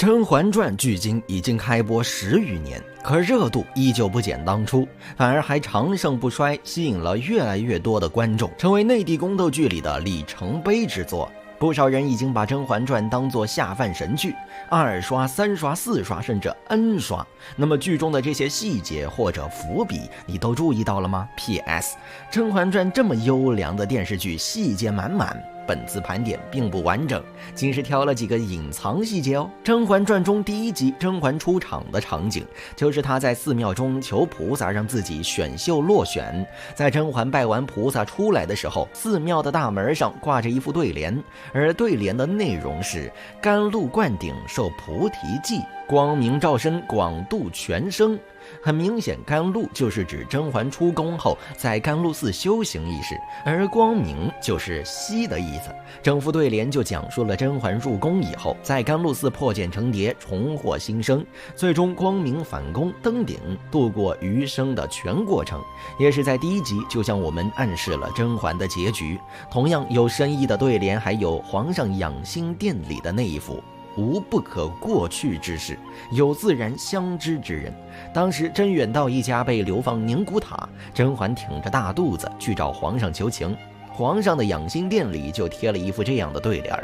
甄嬛传》距今已经开播10余年，可热度依旧不减当初，反而还长盛不衰，吸引了越来越多的观众，成为内地宫斗剧里的里程碑之作。不少人已经把《甄嬛传》当作下饭神剧，2刷、3刷、4刷，甚至 N 刷。那么剧中的这些细节或者伏笔，你都注意到了吗 ？PS，《甄嬛传》这么优良的电视剧，细节满满。本次盘点并不完整，仅是挑了几个隐藏细节哦。《甄嬛传》中第1集甄嬛出场的场景，就是她在寺庙中求菩萨让自己选秀落选。在甄嬛拜完菩萨出来的时候，寺庙的大门上挂着一副对联，而对联的内容是“甘露灌顶受菩提记，光明照身广度全生”。很明显，甘露就是指甄嬛出宫后在甘露寺修行一事，而光明就是熹的意思。整副对联就讲述了甄嬛入宫以后，在甘露寺破茧成蝶，重获新生，最终光明反攻登顶，度过余生的全过程。也是在第1集就向我们暗示了甄嬛的结局。同样有深意的对联还有皇上养心殿里的那一幅无不可过去之事，有自然相知之人。当时甄远道一家被流放宁古塔，甄嬛挺着大肚子去找皇上求情，皇上的养心殿里就贴了一副这样的对联，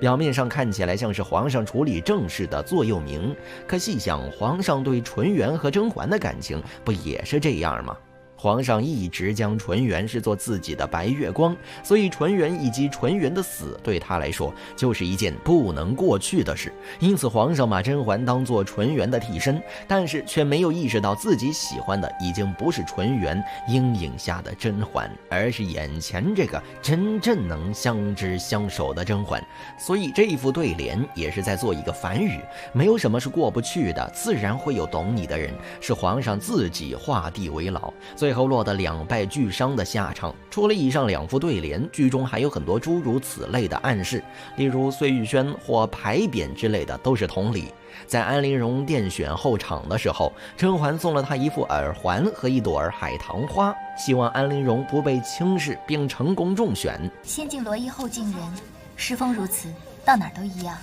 表面上看起来像是皇上处理政事的座右铭，可细想，皇上对纯元和甄嬛的感情不也是这样吗？皇上一直将纯元视作自己的白月光，所以纯元以及纯元的死对他来说就是一件不能过去的事。因此皇上把甄嬛当作纯元的替身，但是却没有意识到自己喜欢的已经不是纯元阴影下的甄嬛，而是眼前这个真正能相知相守的甄嬛。所以这一副对联也是在做一个反语，没有什么是过不去的，自然会有懂你的人。是皇上自己画地为牢，最后落得两败俱伤的下场。除了以上2副对联，剧中还有很多诸如此类的暗示，例如碎玉轩或牌匾之类的都是同理。在安陵容殿选后场的时候，甄嬛送了她一副耳环和一朵海棠花，希望安陵容不被轻视并成功中选。先敬罗衣后敬人，时风如此，到哪儿都一样。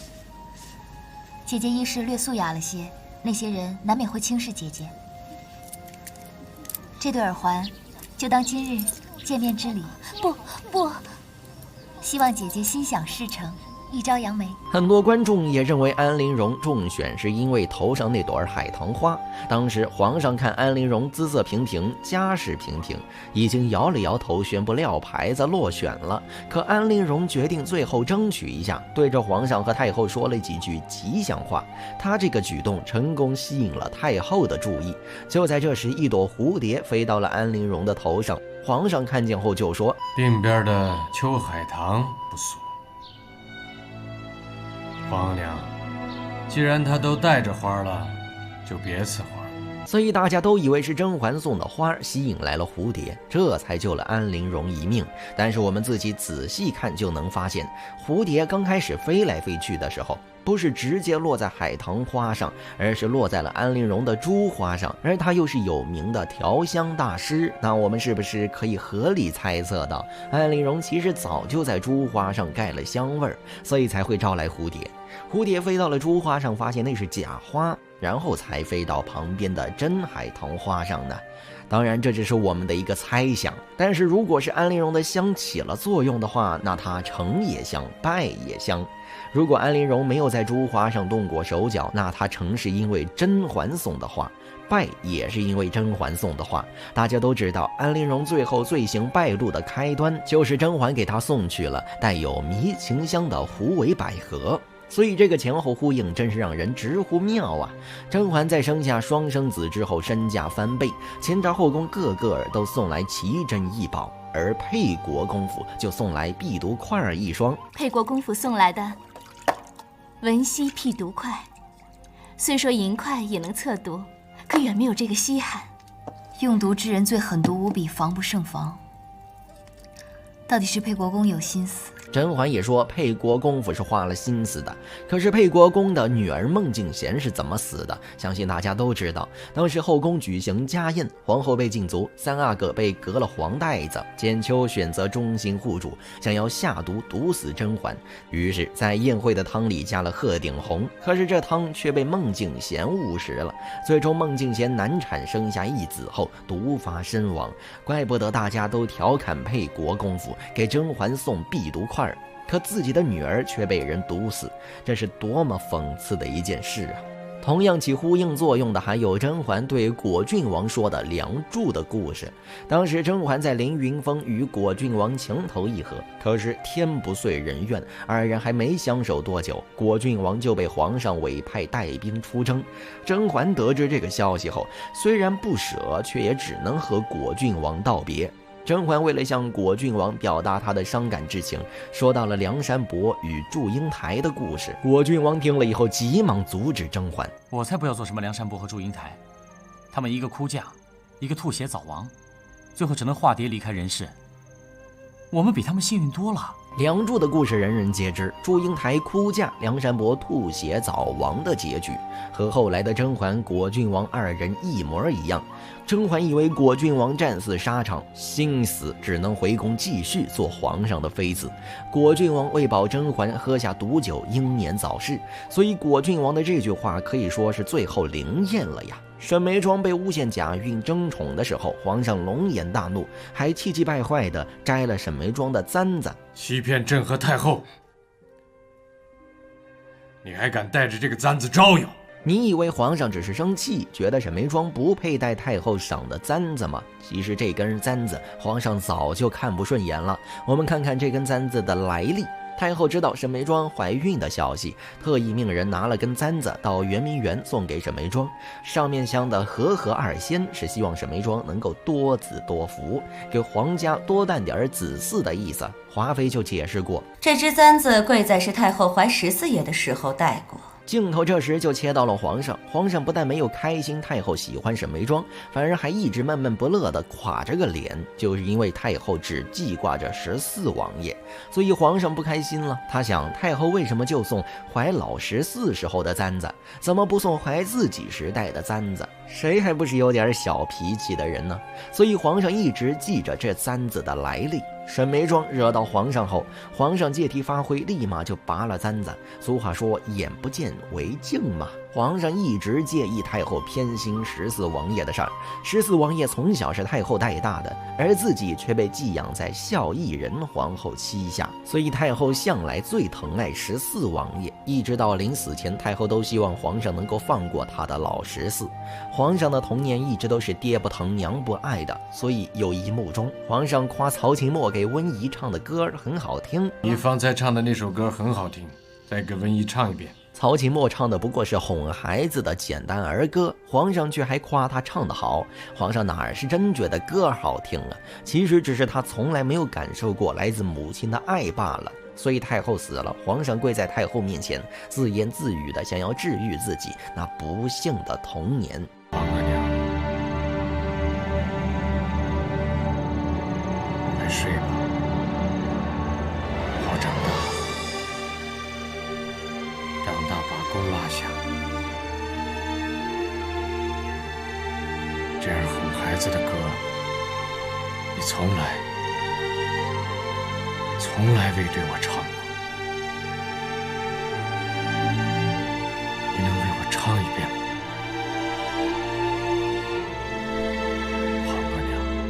姐姐衣饰略素雅了些，那些人难免会轻视姐姐。这对耳环，就当今日见面之礼。不，希望姐姐心想事成，一朝扬眉。很多观众也认为安陵容中选是因为头上那朵海棠花。当时皇上看安陵容姿色平平，家世平平，已经摇了摇头宣布撂牌子落选了。可安陵容决定最后争取一下，对着皇上和太后说了几句吉祥话。她这个举动成功吸引了太后的注意。就在这时，一朵蝴蝶飞到了安陵容的头上，皇上看见后就说：鬓边的秋海棠不俗。皇娘，既然她都带着花了，就别刺花。所以大家都以为是甄嬛送的花吸引来了蝴蝶，这才救了安陵容一命。但是我们自己仔细看就能发现，蝴蝶刚开始飞来飞去的时候，不是直接落在海棠花上，而是落在了安陵容的珠花上，而她又是有名的调香大师。那我们是不是可以合理猜测到，安陵容其实早就在珠花上盖了香味儿，所以才会招来蝴蝶。蝴蝶飞到了珠花上，发现那是假花，然后才飞到旁边的真海棠花上呢。当然这只是我们的一个猜想，但是如果是安陵容的香起了作用的话，那它成也香，败也香。如果安陵容没有在珠花上动过手脚，那她成是因为甄嬛送的花，败也是因为甄嬛送的花。大家都知道，安陵容最后罪行败露的开端，就是甄嬛给她送去了带有迷情香的狐尾百合。所以这个前后呼应真是让人直呼妙啊！甄嬛在生下双生子之后，身价翻倍，前朝后宫个个都送来奇珍异宝，而沛国公府就送来辟毒块儿1双。沛国公府送来的文溪辟毒块，虽说银块也能测毒，可远没有这个稀罕。用毒之人最狠毒无比，防不胜防。到底是沛国公有心思，甄嬛也说沛国公府是花了心思的，可是沛国公的女儿孟静娴是怎么死的？相信大家都知道。当时后宫举行家宴，皇后被禁足，三阿哥被革了黄带子，简秋选择忠心护主，想要下毒毒死甄嬛。于是，在宴会的汤里加了鹤顶红，可是这汤却被孟静娴误食了，最终孟静娴难产生下一子后毒发身亡。怪不得大家都调侃沛国公府给甄嬛送避毒块，可自己的女儿却被人毒死，这是多么讽刺的一件事啊！同样起呼应作用的还有甄嬛对果郡王说的梁祝的故事。当时甄嬛在凌云峰与果郡王情投意合，可是天不遂人愿，二人还没相守多久，果郡王就被皇上委派带兵出征。甄嬛得知这个消息后，虽然不舍，却也只能和果郡王道别。甄嬛为了向果郡王表达她的伤感之情，说到了梁山伯与祝英台的故事。果郡王听了以后，急忙阻止甄嬛：“我才不要做什么梁山伯和祝英台，他们一个哭嫁，一个吐血早亡，最后只能化蝶离开人世。我们比他们幸运多了。”梁祝的故事人人皆知，祝英台哭嫁，梁山伯吐血早亡的结局，和后来的甄嬛、果郡王二人一模一样。甄嬛以为果郡王战死沙场，心死，只能回宫继续做皇上的妃子。果郡王为保甄嬛喝下毒酒，英年早逝，所以果郡王的这句话可以说是最后灵验了呀。沈眉庄被诬陷假孕争宠的时候，皇上龙颜大怒，还气急败坏地摘了沈眉庄的簪子。欺骗朕和太后，你还敢带着这个簪子招摇？你以为皇上只是生气，觉得沈眉庄不配戴太后赏的簪子吗？其实这根簪子皇上早就看不顺眼了。我们看看这根簪子的来历。太后知道沈眉庄怀孕的消息，特意命人拿了根簪子到圆明园送给沈眉庄，上面镶的和合二仙是希望沈眉庄能够多子多福，给皇家多诞点子嗣的意思。华妃就解释过，这只簪子贵在是太后怀14爷的时候戴过。镜头这时就切到了皇上，皇上不但没有开心太后喜欢沈眉庄，反而还一直闷闷不乐地垮着个脸，就是因为太后只记挂着14王爷，所以皇上不开心了。他想，太后为什么就送怀老14时候的簪子，怎么不送怀自己时代的簪子？谁还不是有点小脾气的人呢？所以皇上一直记着这簪子的来历。沈眉庄惹到皇上后，皇上借题发挥，立马就拔了簪子。俗话说眼不见为净嘛，皇上一直介意太后偏心14王爷的事儿。14王爷从小是太后带大的，而自己却被寄养在孝义仁皇后膝下，所以太后向来最疼爱14王爷。一直到临死前，太后都希望皇上能够放过他的老14。皇上的童年一直都是爹不疼娘不爱的，所以有一幕中，皇上夸曹琴墨给温宜唱的歌很好听。你方才唱的那首歌很好听，再给温宜唱一遍。曹琴墨唱的不过是哄孩子的简单儿歌，皇上却还夸他唱得好。皇上哪是真觉得歌好听啊？其实只是他从来没有感受过来自母亲的爱罢了。所以太后死了，皇上跪在太后面前，自言自语的想要治愈自己那不幸的童年。王额娘，快睡吧，好长大，长大把弓拉下，这样哄孩子的歌，你从来未对我唱。